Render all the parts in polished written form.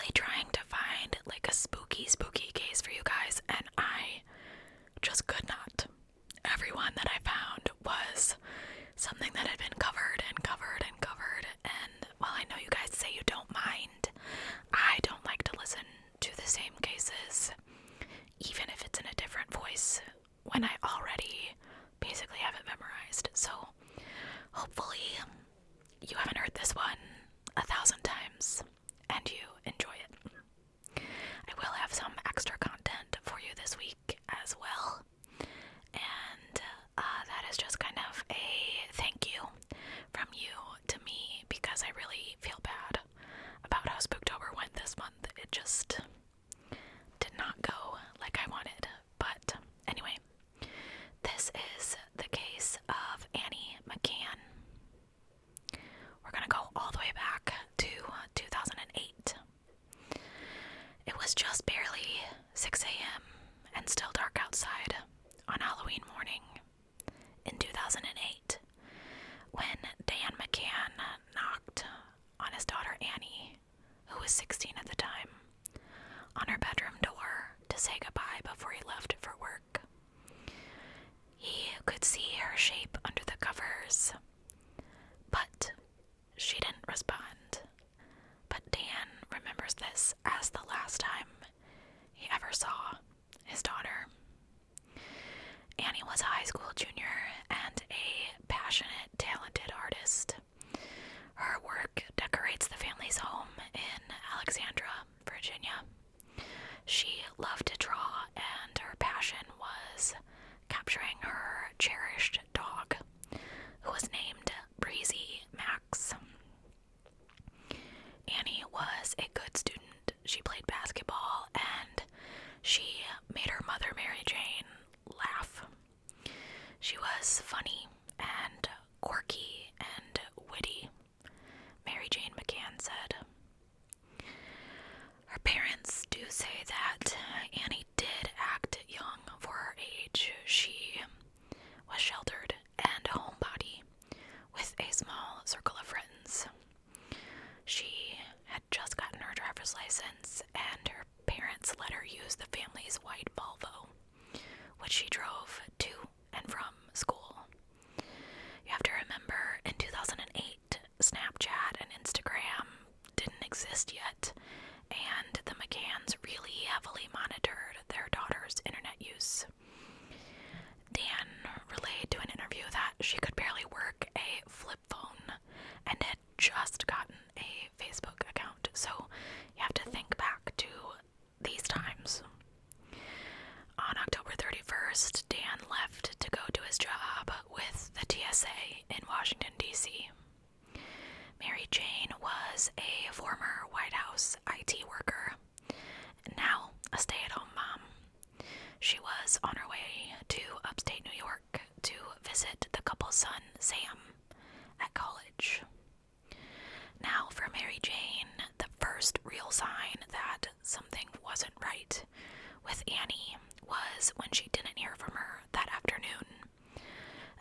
really trying to find like a spooky case for you guys, and I just could not. Everyone that I found was something that had been covered and covered and covered, and while I know you guys say you don't mind, I don't like to listen to the same cases, even if it's in a different voice, when I already basically have it memorized. So hopefully you haven't heard this one 1,000 times and you enjoy it. I will have some extra content for you this week as well, and that is just kind of a thank you from you to me, because I really feel bad about how Spooktober went this month. It just did not go like I wanted. But anyway, this is the case of Aimee McCann. We're gonna go all the way back to 2008. It was just barely 6 a.m. and still dark outside on Halloween morning in 2008 when Dan McCann knocked on his daughter Annie, who was 16 at the time, on her bedroom door to say goodbye before he left for work. He could see her shape under the covers, but she didn't respond. But Dan remembers this as the last time he ever saw his daughter. Annie was a high school junior and a passionate, talented artist. Her work decorates the family's home in Alexandria, Virginia. She loved to draw, and her passion was capturing her cherished dog, who was named Breezy Max. Annie was a good student. She played basketball, and she made her mother, Mary Jane, laugh. She was funny and quirky and witty, Mary Jane McCann said. Her parents do say that Annie did act young for her age. She was sheltered and a homebody with a small circle of friends. She had just gotten her driver's license, and her parents let her use the family's white Volvo, which she drove to and from school. You have to remember, in 2008, Snapchat and Instagram didn't exist yet, and the McCanns really heavily monitored their daughter's internet use. Dan relayed to an interview that she could barely work a flip phone and had just gotten a Facebook account, so you have to think back to these times. On October 31st, Dan left to go to his job with the TSA in Washington, D.C. Mary Jane was a former White House IT worker, and now a stay-at-home mom. She was on her way to upstate New York to visit the couple's son, Sam, at college. Now, for Mary Jane, the first real sign that something wasn't right with Annie was when she didn't hear from her that afternoon.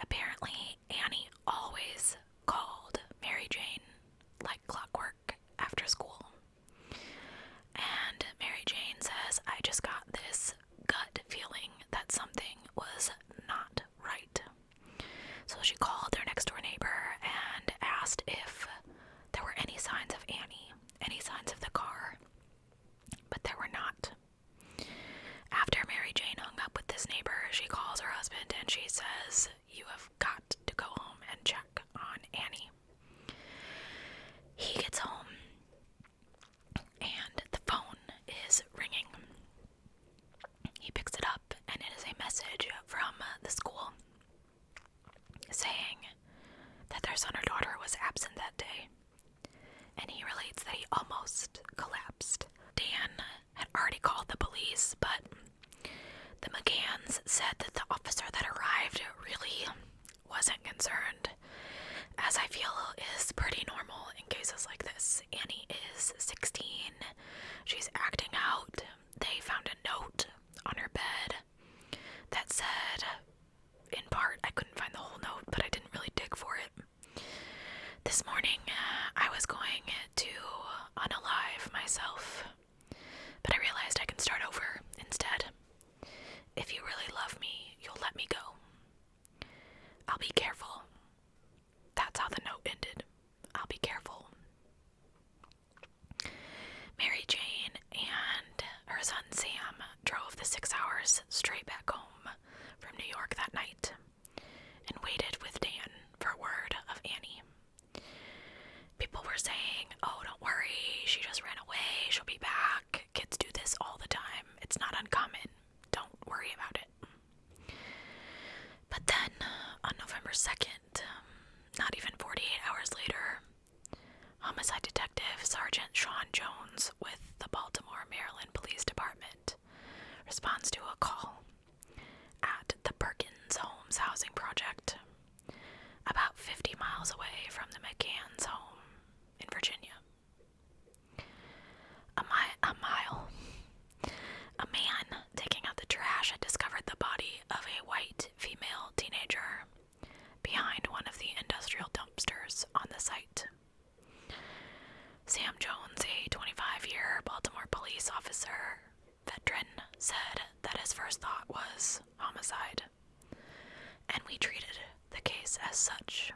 Apparently, Annie always called Mary Jane like clockwork after school. And Mary Jane says, I just got this gut feeling that something was not right. So she called their next door neighbor and asked if there were any signs of Annie, any signs of the car, but there were not. After Mary Jane hung up with this neighbor, she calls her husband and she says, you have got to go home and check on Annie. He gets home and the phone is ringing. He picks it up and it is a message from the school saying that their son or daughter was absent that day. And he relates that he almost collapsed. Dan had already called the police, but the McCanns said that the officer that arrived really wasn't concerned, as I feel is pretty normal in cases like this. Annie is 16. She's acting out. They found a note on her bed that said, in part, I couldn't find the whole note, but I didn't really dig for it. This morning, I was going to unalive myself. can start over instead. If you really love me, you'll let me go. I'll be careful. That's how the note ended. I'll be careful. Mary Jane and her son Sam drove the 6 hours straight back home from New York that night and waited with Dan for word of Annie. People were saying, oh, don't worry, she just ran away, she'll be back. Kids do this all the time. It's not uncommon. Don't worry about it. But then, on November 2nd, not even 48 hours later, Homicide Detective Sergeant Sean Jones with the Baltimore, Maryland Police Department responds to a call at the Perkins Homes Housing Project, about 50 miles away from the McCann's home in Virginia. A man taking out the trash had discovered the body of a white female teenager behind one of the industrial dumpsters on the site. Sam Jones, a 25-year Baltimore police officer veteran, said that his first thought was homicide, and we treated the case as such,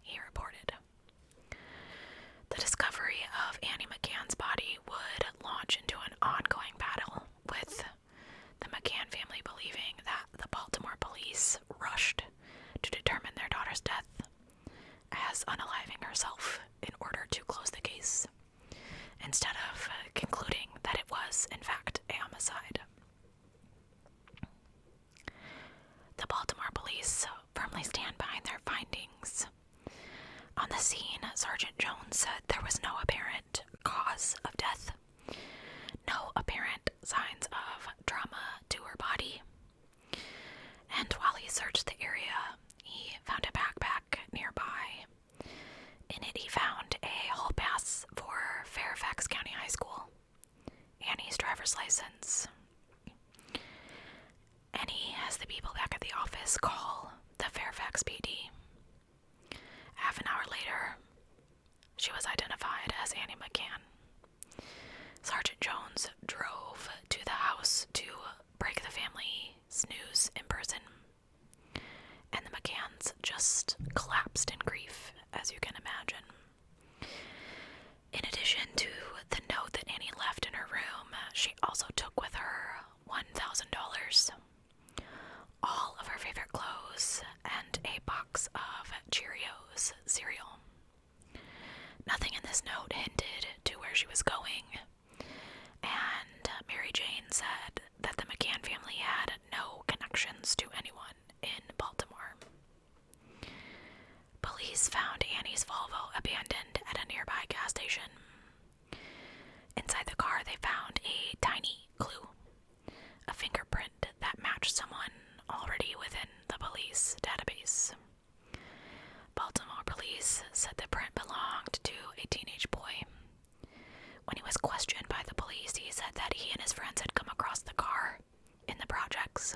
he reported. The discovery of Annie McCann's body would launch into an ongoing battle, with the McCann family believing that the Baltimore police rushed to determine their daughter's death as unaliving herself in order to close the case, instead of concluding that it was, in fact, a homicide. The Baltimore police firmly stand behind their findings. On the scene, Sergeant Jones said there was no apparent cause of death, no apparent signs of trauma to her body, and while he searched the area, he found a backpack nearby. In it, he found a hall pass for Fairfax County High School, Annie's driver's license, and he has the people back at the office call the Fairfax PD. Half an hour later, she was identified as Annie McCann. Sergeant Jones drove to the house to break the family's news in person, and the McCanns just collapsed in grief, as you can imagine. In addition to the note that Annie left in her room, she also took with her $1,000, all of her favorite clothes, and a box of Cheerios cereal. Nothing in this note hinted to where she was going, and Mary Jane said that the McCann family had no connections to anyone in Baltimore. Police found Annie's Volvo abandoned at a nearby gas station. Inside the car, they found a tiny clue, a fingerprint that matched someone already within the police database. Baltimore police said the print belonged to a teenage boy. When he was questioned by the police, he said that he and his friends had come across the car in the projects.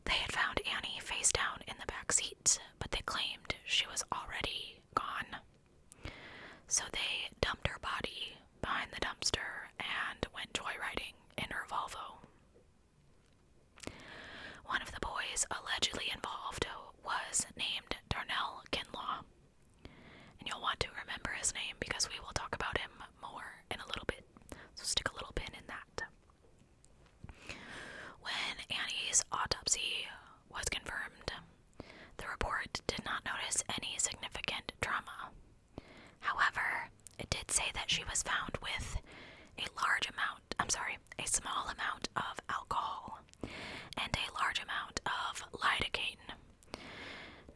They had found Annie face down in the back seat, but they claimed she was already gone. So they dumped her body behind the dumpster and went joyriding in her Volvo. One of the boys allegedly involved was named Darnell Kinlaw, and you'll want to remember his name because we will talk about him more in a little bit, so stick a little pin in that. When Annie's autopsy was confirmed, the report did not notice any significant trauma. However, it did say that she was found with a small amount of alcohol and a large amount of lidocaine.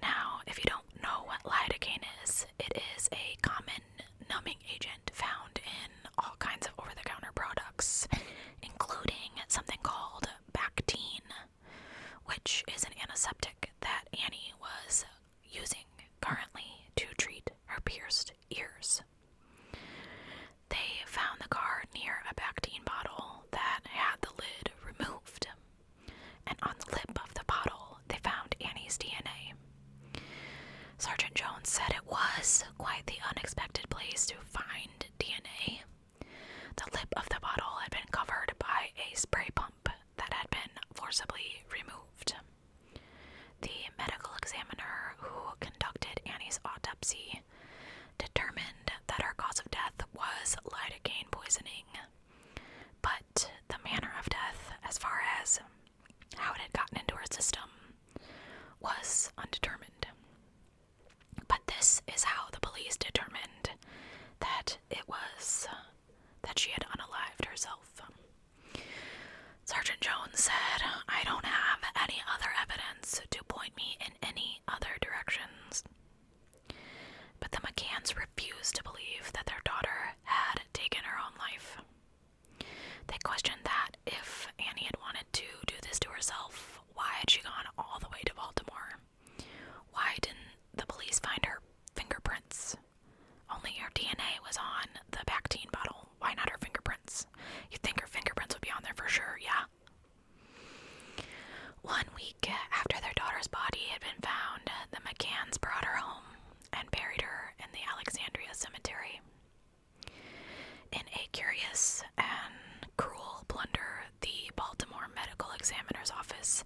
Now, if you don't know what lidocaine is, it is a common numbing agent found in all kinds of over-the-counter products, including something called Bactine, which is an antiseptic that Annie was using currently to treat her pierced ears. They found the car near a Bactine bottle that had the lid autopsy determined that her cause of death was lidocaine poisoning, but the manner of death, as far as how it had gotten into her system, was undetermined. But this is how the police determined that that she had unalived herself. Sergeant Jones said, "I don't have any other evidence to point me in any other directions." But the McCanns refused to believe that their daughter had taken her own life. They questioned that if Annie had wanted to do this to herself, why had she gone all the way to Baltimore? Why didn't the police find her fingerprints? Only her DNA was on the Bactine bottle. Why not her fingerprints? You'd think her fingerprints would be on there for sure, yeah? 1 week after their daughter's body had been found, the McCanns brought her home and buried her in the Alexandria cemetery. In a curious and cruel blunder, the Baltimore Medical Examiner's Office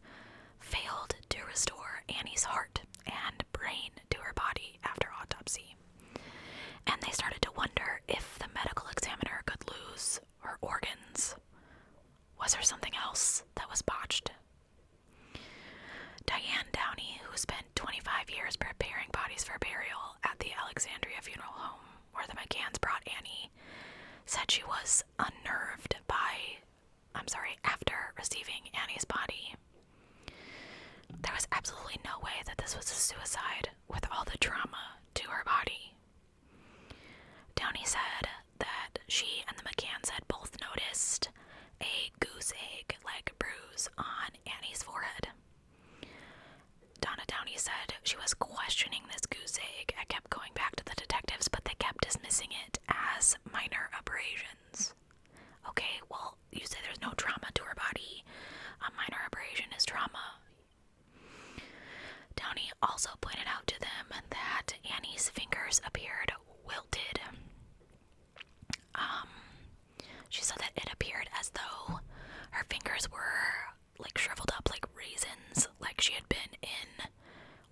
failed to restore Annie's heart and brain to her body after autopsy, and they started to wonder if the medical examiner could lose her organs. Was there something else that was botched? Diane Downey, who spent 25 years preparing bodies for burial at the Alexandria Funeral Home, where the McCanns brought Annie, said she was unnerved after receiving Annie's body. There was absolutely no way that this was a suicide with all the trauma to her body. Downey said that she and the McCanns had both noticed a goose egg-like bruise on Annie's forehead. Donna Downey said she was questioning this goose egg and kept going back to the detectives, but they kept dismissing it as minor abrasions. Okay, well, you say there's no trauma to her body. A minor abrasion is trauma. Downey also pointed out to them that Annie's fingers appeared wilted. She said that it appeared as though her fingers were like shriveled up like raisins, like she had been in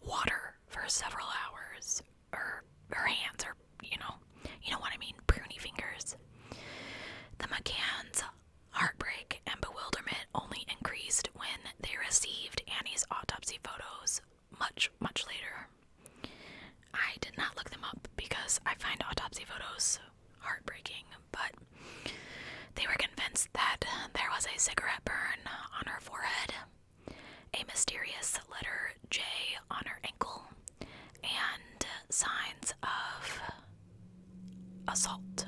water for several hours. Or her hands are, you know what I mean, pruny fingers. The McCanns' heartbreak and bewilderment only increased when they received Annie's autopsy photos much, much later. I did not look them up because I find autopsy photos heartbreaking, but they were convinced that there was a cigarette burn on her forehead, a mysterious letter J on her ankle, and signs of assault.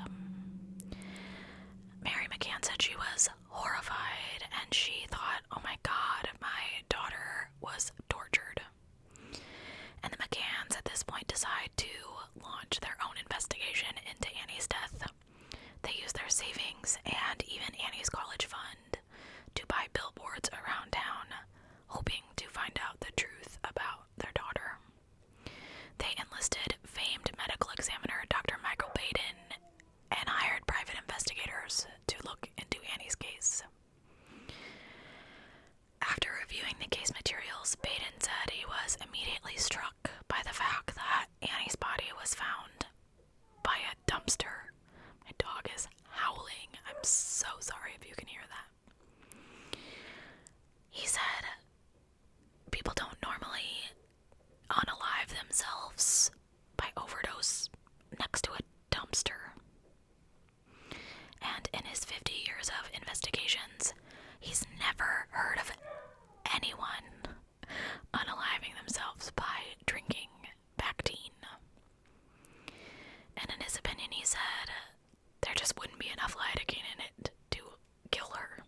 Mary McCann said she was horrified and she thought, "Oh my God, my daughter was tortured." And the McCanns at this point decide to launch their own investigation into Annie's death. They used their savings and even Annie's college fund to buy billboards around town, hoping to find out the truth about their daughter. They enlisted famed medical examiner Dr. Michael Baden and hired private investigators to look into Annie's case. After reviewing the case materials, Baden said he was immediately struck by the fact that Annie's body was found by a dumpster. My dog is howling. I'm so sorry if you can hear that. He said people don't normally unalive themselves by overdose next to a dumpster. And in his 50 years of investigations, he's never heard of anyone unaliving themselves by drinking Bactine. And in his opinion, he said there just wouldn't be enough lidocaine in it to kill her.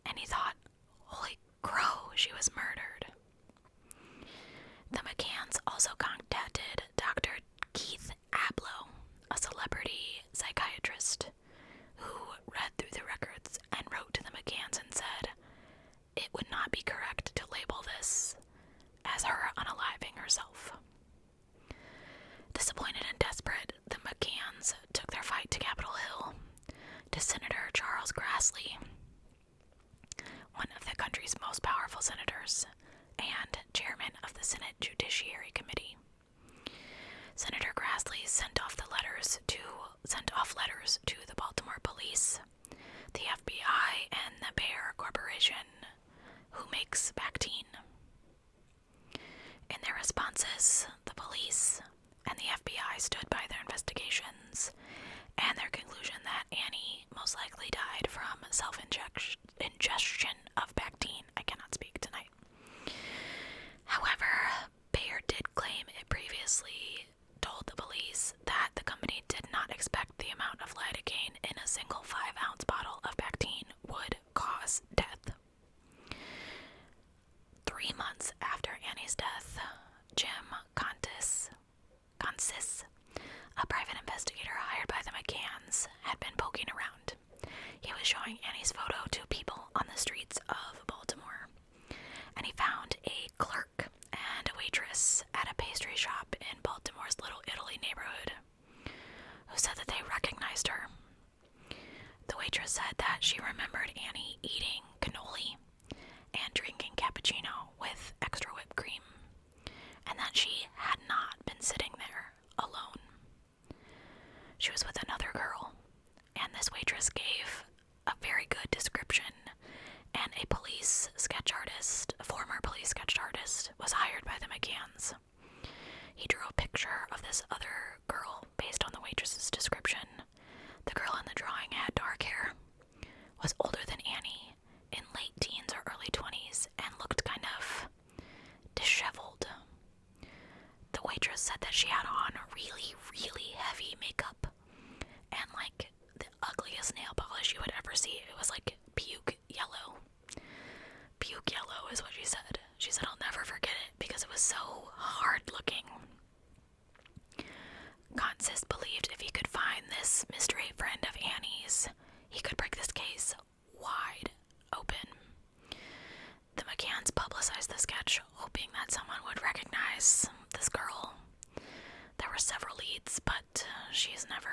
And he thought, holy crow, she was murdered. The McCanns also contacted Dr. Keith Ablow, a celebrity psychiatrist, who read through the records and wrote to the McCanns and said it would not be correct to label this as her unaliving herself. Disappointed and desperate, the McCanns took their fight to Capitol Hill, to Senator Charles Grassley, one of the country's most powerful senators, and chairman of the Senate Judiciary Committee. In their responses, the police and the FBI stood by their investigations and their conclusion that Annie most likely died from self-ingestion of Bactine. I cannot speak tonight. However, Bayer did claim it previously told the police that the company did not expect the amount of lidocaine in a single 5-ounce bottle of Bactine would cause death. 3 months after Annie's death, Jim Candace, a private investigator hired by the McCanns, had been poking around. He was showing Annie's photo to people on the streets of Baltimore, and he found a clerk and a waitress at a pastry shop in Baltimore's Little Italy neighborhood who said that they recognized her. The waitress said that she remembered Annie eating cannoli and drinking cappuccino with extra whipped cream, and that she had not been sitting there alone. She was with another girl, and this waitress gave a very good description, and a former police sketch artist, was hired by the McCanns. He drew a picture of this other girl based on the waitress's description. The girl in the drawing had dark hair, was older than Annie, in late teens or early 20s, and looked kind of disheveled. The waitress said that she had on really, really heavy makeup and like the ugliest nail polish you would ever see. It was like puke yellow. Puke yellow is what she said. She said, I'll never forget it because it was so hard looking. Candace believed if he could find this mystery friend of Annie's, he could break this case wide open. The McCanns publicized the sketch, hoping that someone would recognize this girl. There were several leads, but she's never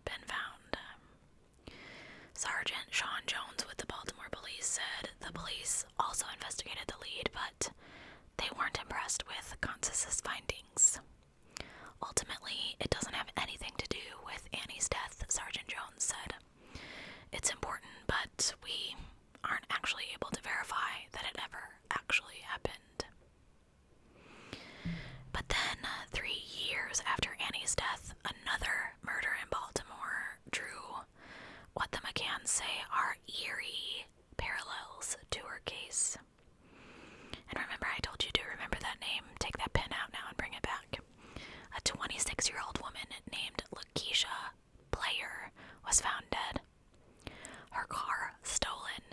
been found. Sergeant Sean Jones with the Baltimore police said the police also investigated the lead, but they weren't impressed with Candace's findings. Ultimately, it doesn't have anything to do with Annie's death, Sergeant Jones said. It's important, but we aren't actually able to verify that it ever actually happened. But then, 3 years after Annie's death, another murder in Baltimore drew what the McCanns say are eerie parallels to her case. And remember, I told you to remember that name. Take that pen out now and bring it back. A 26-year-old woman named Lakeisha Player was found dead. Her car stolen.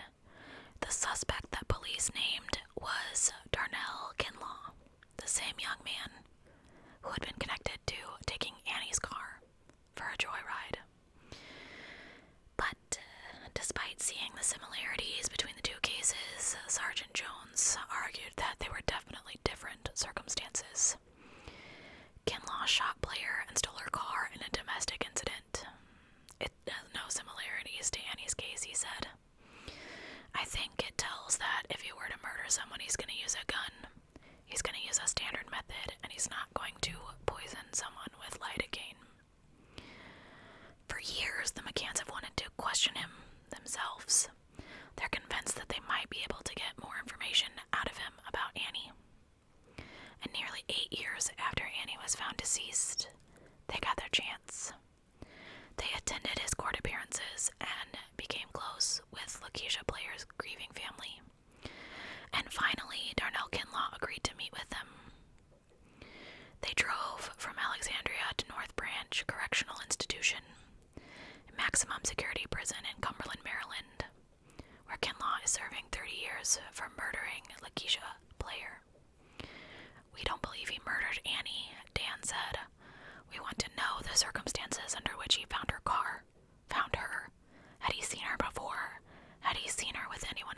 The suspect that police named was Darnell Kinlaw, the same young man who had been connected to taking Annie's car for a joyride. But despite seeing the similarities between the two cases, Sergeant Jones argued that they were definitely different circumstances. Kinlaw shot Player and stole her car in a domestic incident. It has no similarities to Annie's case, he said. I think it tells that if he were to murder someone, he's going to use a gun. He's going to use a standard method, and he's not going to poison someone with lidocaine. For years, the McCanns have wanted to question him themselves. They're convinced that they might be able to get more information out of him about Annie. And nearly 8 years after Annie was found deceased, they got their chance. They attended his court appearances and became close with Lakeisha Player's grieving family. And finally, Darnell Kinlaw agreed to meet with them. They drove from Alexandria to North Branch Correctional Institution, a maximum security prison in Cumberland, Maryland, where Kinlaw is serving 30 years for murdering Lakeisha Player. We don't believe he murdered Annie, Dan said. We want to know the circumstances under which he found her car, found her. Had he seen her before? Had he seen her with anyone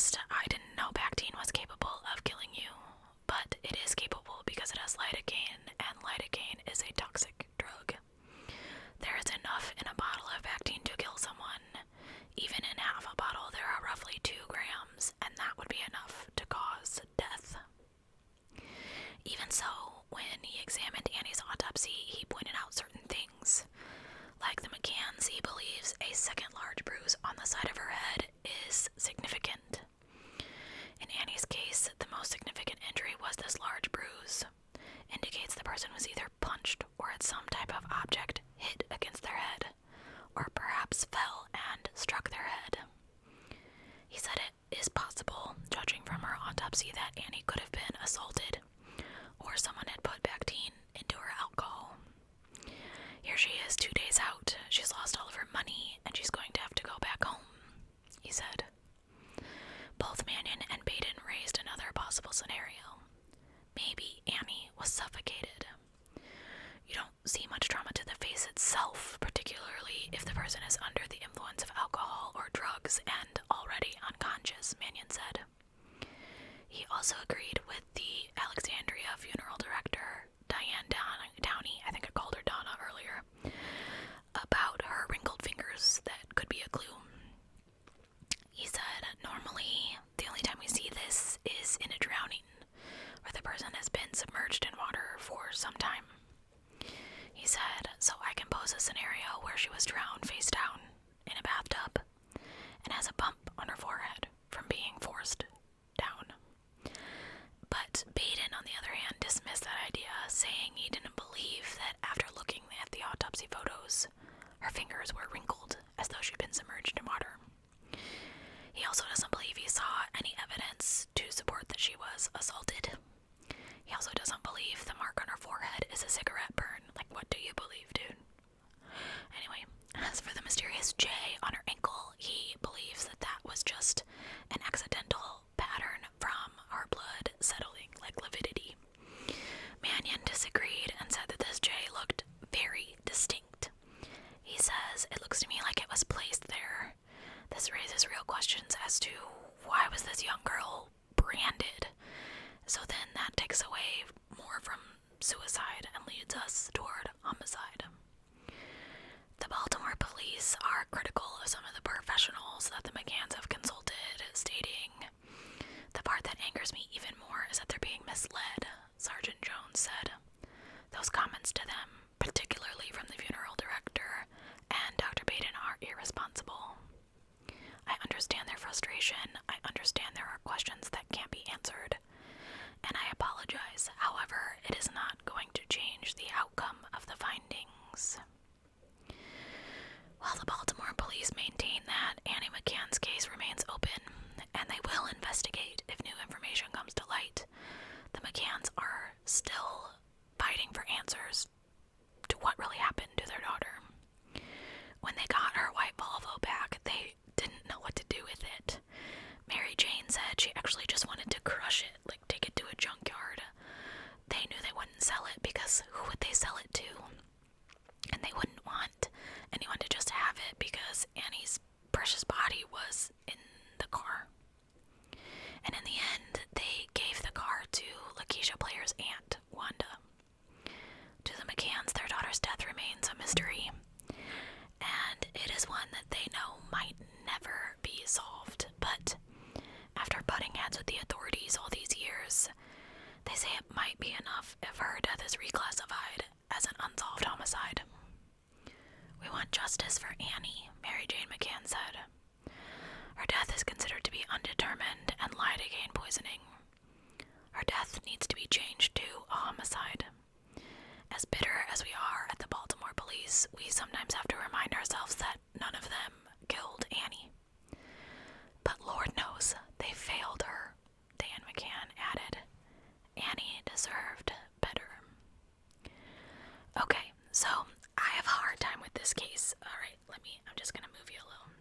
honest, I didn't know Bactine was capable of killing you, but it is capable because it has lidocaine, and lidocaine is a toxic drug. There is enough in a bottle of Bactine to kill someone. Even in half a bottle, there are roughly 2 grams, and that would be enough to cause death. Even so, when he examined Annie's autopsy, he pointed out certain things. Like the McCanns, he believes a second large bruise on the side of her head is significant. In Annie's case, the most significant injury was this large bruise. Indicates the person was either punched or had some type of object hit against their head, or perhaps fell and struck their head. He said it is possible, judging from her autopsy, that Annie could have been assaulted, or someone had put Bactine into her alcohol. Here she is 2 days out. She's lost all of her money, and she's going to have to go back home, he said. Both Mannion and Baden raised another possible scenario. Maybe Annie was suffocated. You don't see much trauma to the face itself, particularly if the person is under the influence of alcohol or drugs and already unconscious, Mannion said. He also agreed with the Alexandria funeral director, Diane Downey, I think I called her Donna earlier, about her wrinkled fingers that could be a clue. He said, normally, the only time we see this is in a drowning, where the person has been submerged in water for some time. He said, so I can pose a scenario where she was drowned face down in a bathtub and has a bump on her forehead from being forced down. But Baden, on the other hand, dismissed that idea, saying he didn't believe that after looking at the autopsy photos, her fingers were wrinkled as though she'd been submerged in water. He also doesn't believe he saw any evidence to support that she was assaulted. He also doesn't believe the mark on her forehead is a cigarette burn. Like, what do you believe, dude? Anyway, as for the mysterious J on her ankle, he believes that that was just an accidental pattern from her blood settling, like lividity. Mannion disagreed and said that this J looked very distinct. He says, it looks to me like it was placed there. This raises real questions as to why was this young girl branded? So then that takes away more from suicide and leads us toward homicide. The Baltimore police are critical of some of the professionals that the McCanns have consulted, stating, the part that angers me even more is that they're being misled, Sergeant Jones said. Those comments to them, particularly from the funeral director and Dr. Baden, are irresponsible. I understand their frustration. I understand there are questions that can't be answered. And I apologize. However, it is not going to change the outcome of the findings. While the Baltimore police maintain that Annie McCann's case remains open, and they will investigate if new information comes to light, the McCanns are still fighting for answers to what really happened to their daughter. When they got her white Volvo back, they didn't know what to do with it. Mary Jane said she actually just wanted to crush it, like take it to a junkyard. They knew they wouldn't sell it because who would they sell it to? And they wouldn't want anyone to just have it because Annie's precious body was in the car. And in the end, they gave the car to Lakeisha Player's aunt, Wanda. To the McCanns, their daughter's death remains a mystery, and it is one that they know might never be solved. But after butting heads with the authorities all these years, they say it might be enough if her death is reclassified as an unsolved homicide. We want justice for Annie, Mary Jane McCann said. Her death is considered to be undetermined and lidocaine poisoning. Her death needs to be changed to a homicide. As bitter as we are at the Baltimore police, we sometimes have to remind ourselves that none of them killed Annie. But Lord knows they failed her, Dan McCann added. Annie deserved better. Okay, so I have a hard time with this case. Alright, I'm just gonna move you alone.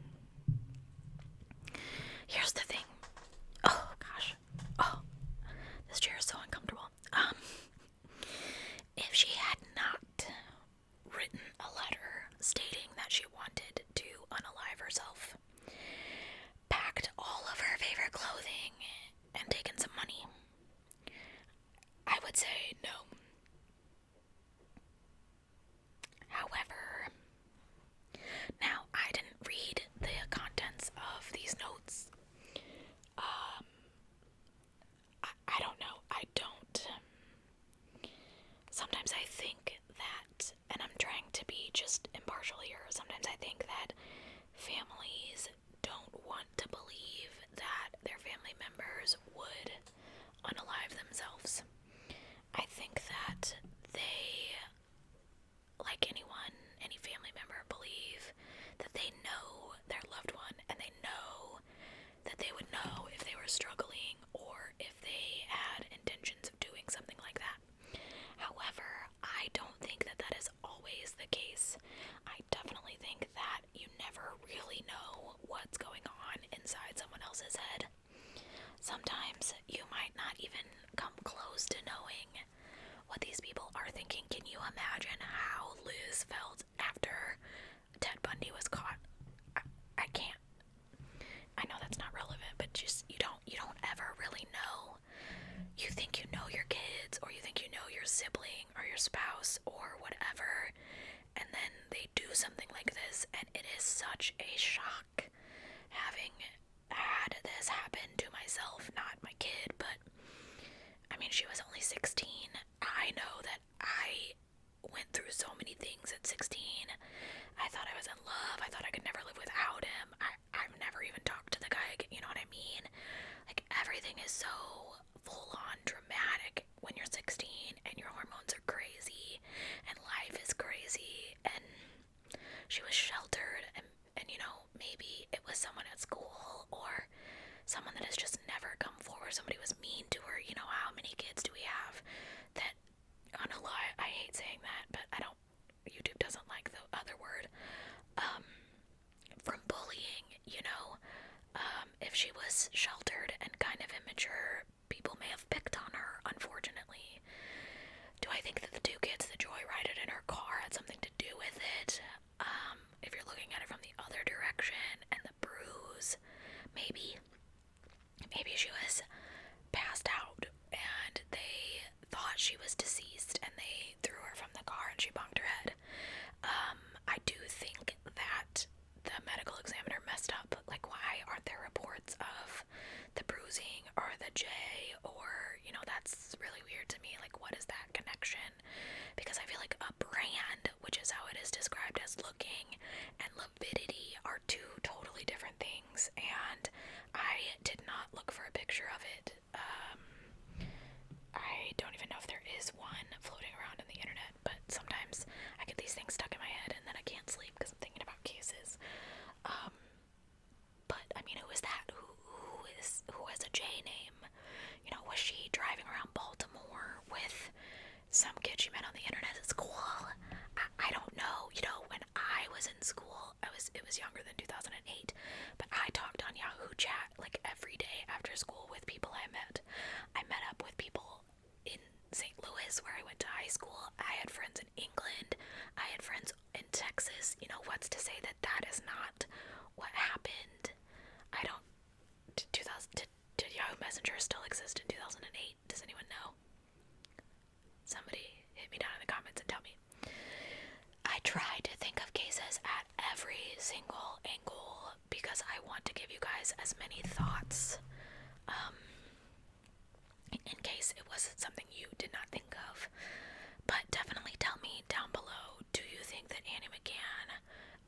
spouse or whatever, and then they do something like this, and it is such a shock having had this happen to myself, not my kid, but I mean, she was only 16. I know that I went through so many things at 16. I thought I was in love. I thought I could never live without him. I've never even talked to the guy again, you know what I mean? Like, everything is so full-on dramatic when you're 16 and your hormones are crazy and life is crazy, and she was sheltered, and you know, maybe it was someone at school or someone that has just never come forward. Somebody was mean to her. You know, how many kids do we have that, on a lie, I hate saying that, but I don't, YouTube doesn't like the other word, from bullying, you know. If she was sheltered and kind of immature, people may have picked on her, unfortunately. Do I think that the two kids that joyrided in her car had something to do with it? If you're looking at it from the other direction, and the bruise, maybe she was passed out and they thought she was deceased and they threw her from the car and she bumped her head. I do think that the medical examiner messed up. Like, why aren't there reports of the bruising or the J, or, you know, that's really weird to me. Like, what is that connection? Because I feel like a brand, which is how it is described as looking, and lividity are two totally different things, and I did not look for a picture of it. I don't even know if there is one floating around on the internet, but sometimes I get these things stuck in my head and then I can't sleep because I'm thinking about cases. But I mean, who is that? Who has a J name? You know, was she driving around Baltimore with some kid she met on the internet at school? I don't know. You know, when I was in school, it was younger than 2008, but I talked on Yahoo Chat like every day after school with people I met. I met up with people in St. Louis, where I went to high school. I had friends in England. I had friends in Texas. You know, what's to say that that is not what happened? I don't... Did Yahoo Messenger still exist in 2008? Does anyone know? Somebody hit me down in the comments and tell me. I try to think of cases at every single angle because I want to give you guys as many thoughts, in case it wasn't something you did not think of. But definitely tell me down below, do you think that Annie McCann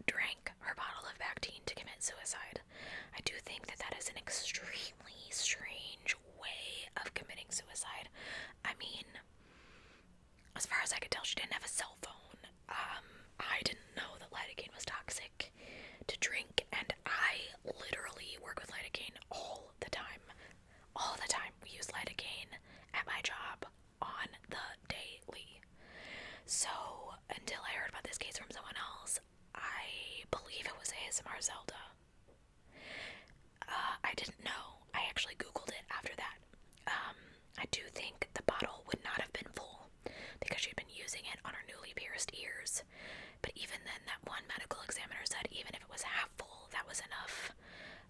drank her bottle of Bactine to commit suicide? I do think that that is an extremely strange way of committing suicide. I mean, as far as I could tell, she didn't have a cell phone. I didn't know that lidocaine was toxic to drink, and I literally work with lidocaine all the time. All the time. We use lidocaine at my job on the daily. So, until I heard about this case from someone else, I believe it was ASMR Zelda. I didn't know. I actually Googled it after that. I do think the bottle would not have been full because she'd been using it on her newly pierced ears. But even then, that one medical examiner said even if it was half full, that was enough.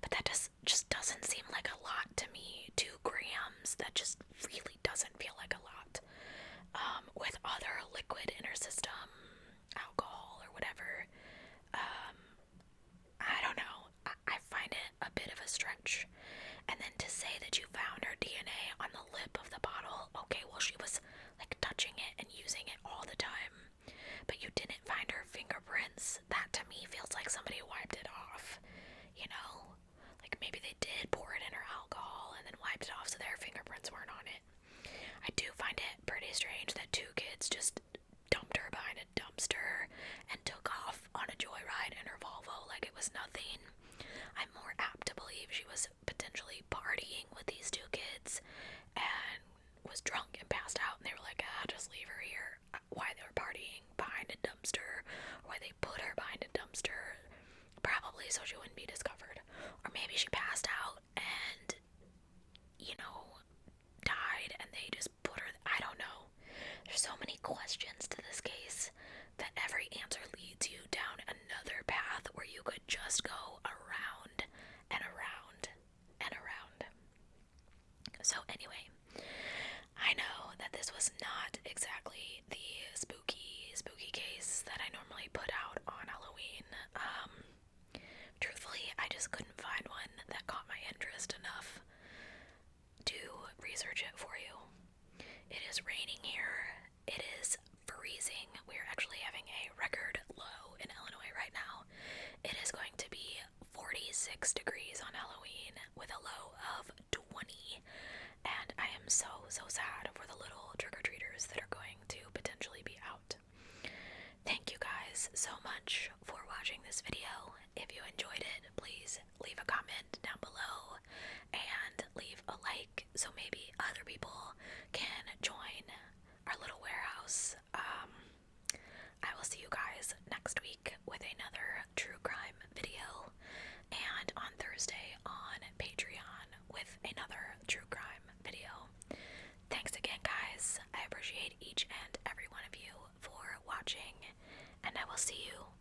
But that just doesn't seem like a lot to me. 2 grams, that just really doesn't feel like a lot. With other liquid in her system, alcohol or whatever, I don't know. I find it a bit of a stretch. And then to say that you found her DNA on the lip of the bottle, okay, well, she was like touching it and using it all the time, but you didn't find her fingerprints. That to me feels like somebody wiped it off, you know? Like maybe they did pour it in her alcohol and then wiped it off so their fingerprints weren't on it. I do find it pretty strange that 2 kids just dumped her behind a dumpster and took off on a joyride in her Volvo like it was nothing. I'm more apt to believe she was potentially partying with these 2 kids and was drunk and passed out, and they were like, just leave her here. Why they were partying behind a dumpster, or why they put her behind a dumpster, probably so she wouldn't be discovered. Or maybe she passed out and, you know, died and they just put her... I don't know. There's so many questions to this case that every answer leads you down another path where you could just go around and around and around. So anyway, I know that this was not exactly the is raining here. It is freezing. We're actually having a record low in Illinois right now. It is going to be 46 degrees on Halloween with a low of 20. And I am so sad for the little trick-or-treaters that are going to potentially be out. Thank you guys so much for watching this video. If you enjoyed it, please leave a comment down below and leave a like so maybe other people can join our little warehouse. I will see you guys next week with another true crime video, and on Thursday on Patreon with another true crime video. Thanks again, guys. I appreciate each and every one of you for watching, and I will see you